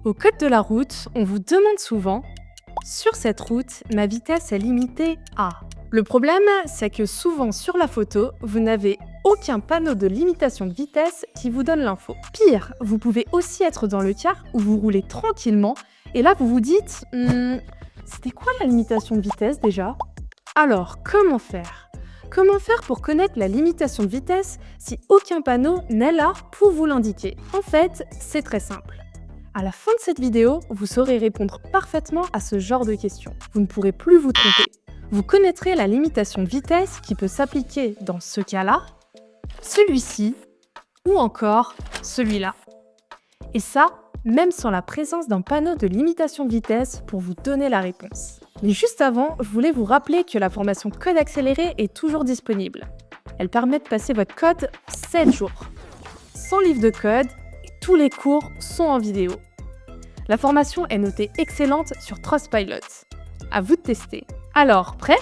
Au code de la route, on vous demande souvent « Sur cette route, ma vitesse est limitée à… ». Le problème, c'est que souvent sur la photo, vous n'avez aucun panneau de limitation de vitesse qui vous donne l'info. Pire, vous pouvez aussi être dans le cas où vous roulez tranquillement et là vous vous dites « C'était quoi la limitation de vitesse déjà ?» Alors, comment faire ? Comment faire pour connaître la limitation de vitesse si aucun panneau n'est là pour vous l'indiquer ? En fait, c'est très simple. À la fin de cette vidéo, vous saurez répondre parfaitement à ce genre de questions. Vous ne pourrez plus vous tromper. Vous connaîtrez la limitation de vitesse qui peut s'appliquer dans ce cas-là, celui-ci ou encore celui-là. Et ça, même sans la présence d'un panneau de limitation de vitesse pour vous donner la réponse. Mais juste avant, je voulais vous rappeler que la formation Code accéléré est toujours disponible. Elle permet de passer votre code 7 jours, sans livre de code, et tous les cours sont en vidéo. La formation est notée excellente sur Trustpilot. À vous de tester. Alors, prêt ?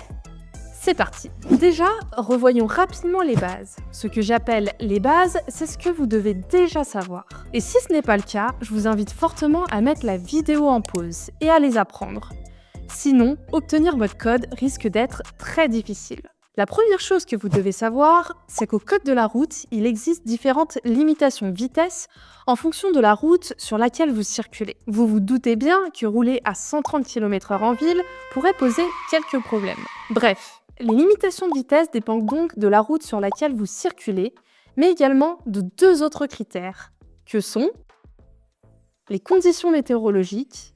C'est parti. Déjà, revoyons rapidement les bases. Ce que j'appelle les bases, c'est ce que vous devez déjà savoir. Et si ce n'est pas le cas, je vous invite fortement à mettre la vidéo en pause et à les apprendre. Sinon, obtenir votre code risque d'être très difficile. La première chose que vous devez savoir, c'est qu'au code de la route, il existe différentes limitations de vitesse en fonction de la route sur laquelle vous circulez. Vous vous doutez bien que rouler à 130 km/h en ville pourrait poser quelques problèmes. Bref, les limitations de vitesse dépendent donc de la route sur laquelle vous circulez, mais également de deux autres critères, que sont les conditions météorologiques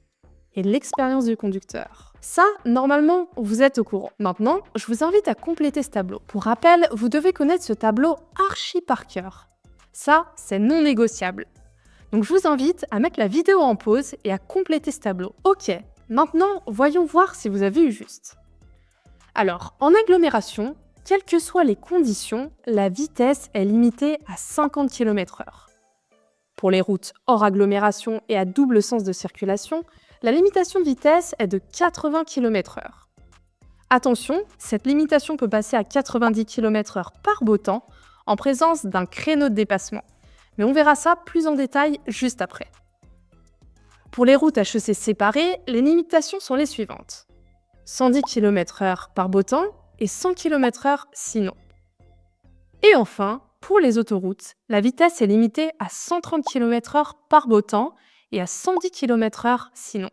et l'expérience du conducteur. Ça, normalement, vous êtes au courant. Maintenant, je vous invite à compléter ce tableau. Pour rappel, vous devez connaître ce tableau archi par cœur. Ça, c'est non négociable. Donc je vous invite à mettre la vidéo en pause et à compléter ce tableau. Ok, maintenant, voyons voir si vous avez eu juste. Alors, en agglomération, quelles que soient les conditions, la vitesse est limitée à 50 km/h. Pour les routes hors agglomération et à double sens de circulation, la limitation de vitesse est de 80 km/h. Attention, cette limitation peut passer à 90 km/h par beau temps, en présence d'un créneau de dépassement. Mais on verra ça plus en détail juste après. Pour les routes à chaussées séparées, les limitations sont les suivantes. 110 km/h par beau temps et 100 km/h sinon. Et enfin, pour les autoroutes, la vitesse est limitée à 130 km/h par beau temps et à 110 km/h sinon.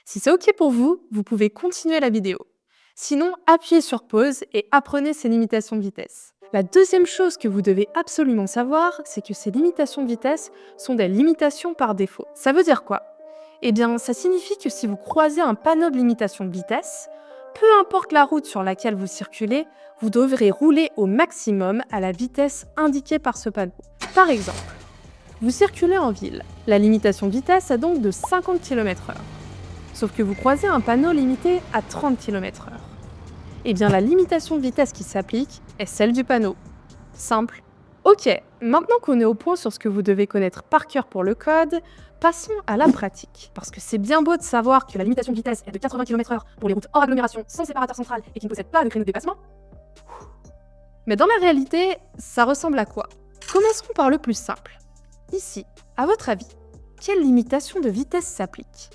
Si c'est OK pour vous, vous pouvez continuer la vidéo. Sinon, appuyez sur pause et apprenez ces limitations de vitesse. La deuxième chose que vous devez absolument savoir, c'est que ces limitations de vitesse sont des limitations par défaut. Ça veut dire quoi ? Eh bien, ça signifie que si vous croisez un panneau de limitation de vitesse, peu importe la route sur laquelle vous circulez, vous devrez rouler au maximum à la vitesse indiquée par ce panneau. Par exemple, vous circulez en ville. La limitation de vitesse est donc de 50 km/h. Sauf que vous croisez un panneau limité à 30 km/h. Eh bien, la limitation de vitesse qui s'applique est celle du panneau. Simple. Ok, maintenant qu'on est au point sur ce que vous devez connaître par cœur pour le code, passons à la pratique. Parce que c'est bien beau de savoir que la limitation de vitesse est de 80 km/h pour les routes hors agglomération sans séparateur central et qui ne possèdent pas de créneau de dépassement. Mais dans la réalité, ça ressemble à quoi ? Commençons par le plus simple. Ici, à votre avis, quelle limitation de vitesse s'applique ?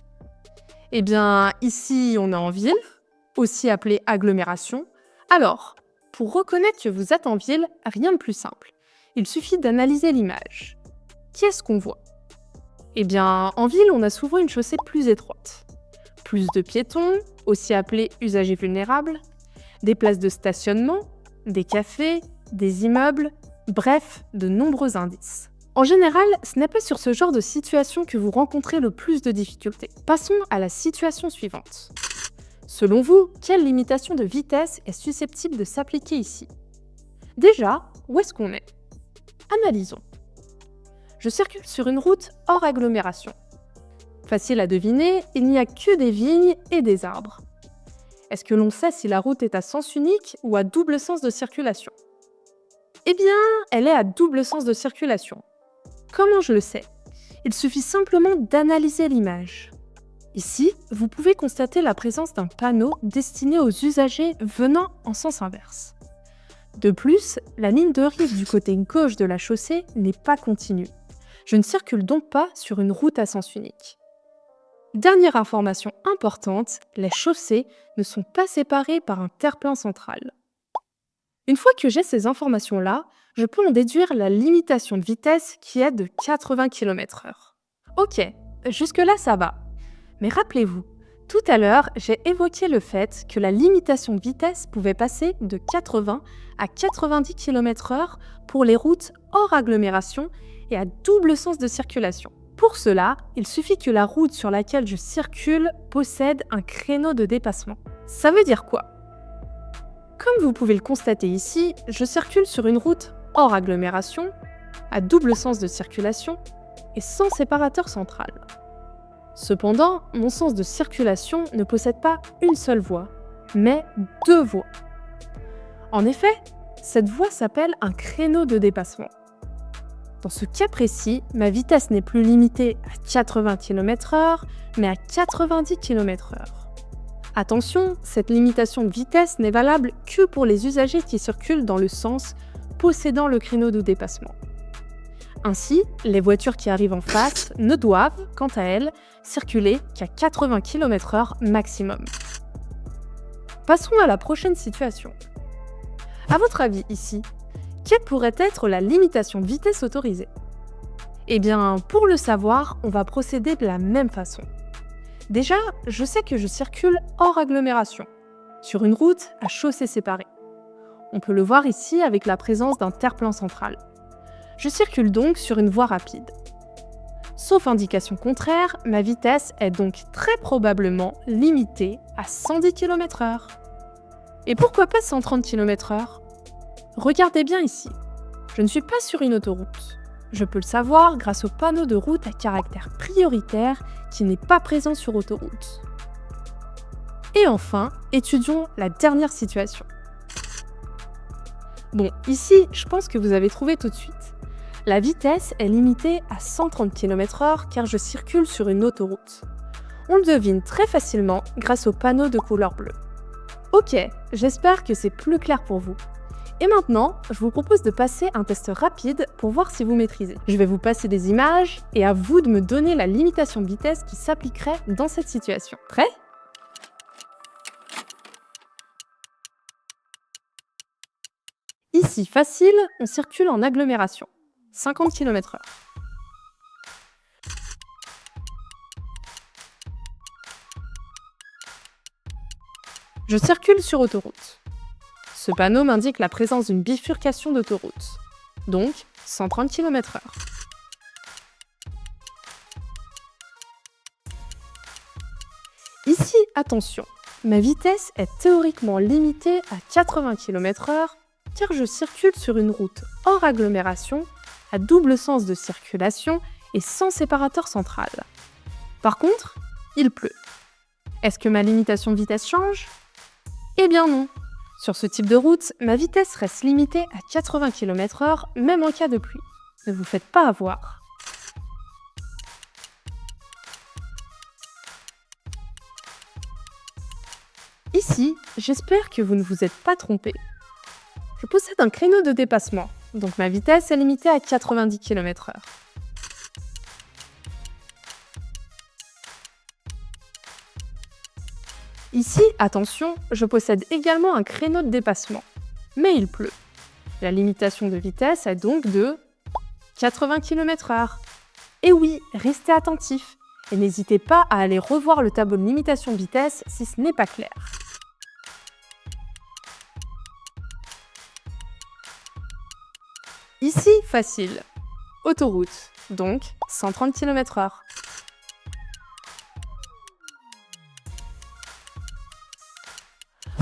Eh bien, ici, on est en ville, aussi appelée agglomération. Alors, pour reconnaître que vous êtes en ville, rien de plus simple. Il suffit d'analyser l'image. Qu'est-ce qu'on voit ? Eh bien, en ville, on a souvent une chaussée plus étroite. Plus de piétons, aussi appelés usagers vulnérables, des places de stationnement, des cafés, des immeubles, bref, de nombreux indices. En général, ce n'est pas sur ce genre de situation que vous rencontrez le plus de difficultés. Passons à la situation suivante. Selon vous, quelle limitation de vitesse est susceptible de s'appliquer ici ? Déjà, où est-ce qu'on est ? Analysons. Je circule sur une route hors agglomération. Facile à deviner, il n'y a que des vignes et des arbres. Est-ce que l'on sait si la route est à sens unique ou à double sens de circulation ? Eh bien, elle est à double sens de circulation. Comment je le sais ? Il suffit simplement d'analyser l'image. Ici, vous pouvez constater la présence d'un panneau destiné aux usagers venant en sens inverse. De plus, la ligne de rive du côté gauche de la chaussée n'est pas continue. Je ne circule donc pas sur une route à sens unique. Dernière information importante, les chaussées ne sont pas séparées par un terre-plein central. Une fois que j'ai ces informations-là, je peux en déduire la limitation de vitesse qui est de 80 km/h. Ok, jusque-là ça va. Mais rappelez-vous, tout à l'heure, j'ai évoqué le fait que la limitation de vitesse pouvait passer de 80 à 90 km/h pour les routes hors agglomération et à double sens de circulation. Pour cela, il suffit que la route sur laquelle je circule possède un créneau de dépassement. Ça veut dire quoi? Comme vous pouvez le constater ici, je circule sur une route hors agglomération, à double sens de circulation et sans séparateur central. Cependant, mon sens de circulation ne possède pas une seule voie, mais deux voies. En effet, cette voie s'appelle un créneau de dépassement. Dans ce cas précis, ma vitesse n'est plus limitée à 80 km/h, mais à 90 km/h. Attention, cette limitation de vitesse n'est valable que pour les usagers qui circulent dans le sens possédant le créneau de dépassement. Ainsi, les voitures qui arrivent en face ne doivent, quant à elles, circuler qu'à 80 km/h maximum. Passons à la prochaine situation. À votre avis ici, quelle pourrait être la limitation de vitesse autorisée? Eh bien, pour le savoir, on va procéder de la même façon. Déjà, je sais que je circule hors agglomération, sur une route à chaussée séparée. On peut le voir ici avec la présence d'un terre-plein central. Je circule donc sur une voie rapide. Sauf indication contraire, ma vitesse est donc très probablement limitée à 110 km/h. Et pourquoi pas 130 km/h? Regardez bien ici, je ne suis pas sur une autoroute. Je peux le savoir grâce au panneau de route à caractère prioritaire qui n'est pas présent sur autoroute. Et enfin, étudions la dernière situation. Bon, ici, je pense que vous avez trouvé tout de suite. La vitesse est limitée à 130 km/h car je circule sur une autoroute. On le devine très facilement grâce au panneau de couleur bleue. Ok, j'espère que c'est plus clair pour vous. Et maintenant, je vous propose de passer un test rapide pour voir si vous maîtrisez. Je vais vous passer des images et à vous de me donner la limitation de vitesse qui s'appliquerait dans cette situation. Prêt? Ici, facile, on circule en agglomération. 50 km/h. Je circule sur autoroute. Ce panneau m'indique la présence d'une bifurcation d'autoroute, donc 130 km/h. Ici, attention, ma vitesse est théoriquement limitée à 80 km/h car je circule sur une route hors agglomération, à double sens de circulation et sans séparateur central. Par contre, il pleut. Est-ce que ma limitation de vitesse change? Eh bien non. Sur ce type de route, ma vitesse reste limitée à 80 km/h, même en cas de pluie. Ne vous faites pas avoir. Ici, j'espère que vous ne vous êtes pas trompé. Je possède un créneau de dépassement, donc ma vitesse est limitée à 90 km/h. Ici, attention, je possède également un créneau de dépassement, mais il pleut. La limitation de vitesse est donc de 80 km/h. Et oui, restez attentifs et n'hésitez pas à aller revoir le tableau de limitation de vitesse si ce n'est pas clair. Ici, facile. Autoroute, donc 130 km/h.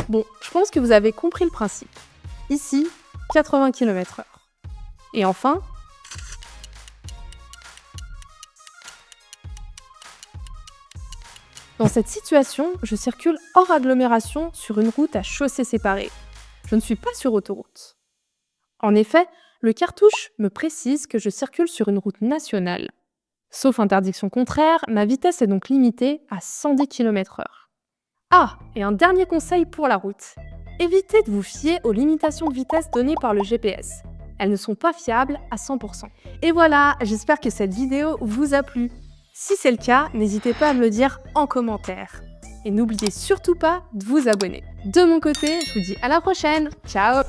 Bon, je pense que vous avez compris le principe. Ici, 80 km/h. Et enfin, dans cette situation, je circule hors agglomération sur une route à chaussée séparée. Je ne suis pas sur autoroute. En effet, le cartouche me précise que je circule sur une route nationale. Sauf interdiction contraire, ma vitesse est donc limitée à 110 km/h. Ah, et un dernier conseil pour la route. Évitez de vous fier aux limitations de vitesse données par le GPS. Elles ne sont pas fiables à 100%. Et voilà, j'espère que cette vidéo vous a plu. Si c'est le cas, n'hésitez pas à me le dire en commentaire. Et n'oubliez surtout pas de vous abonner. De mon côté, je vous dis à la prochaine. Ciao!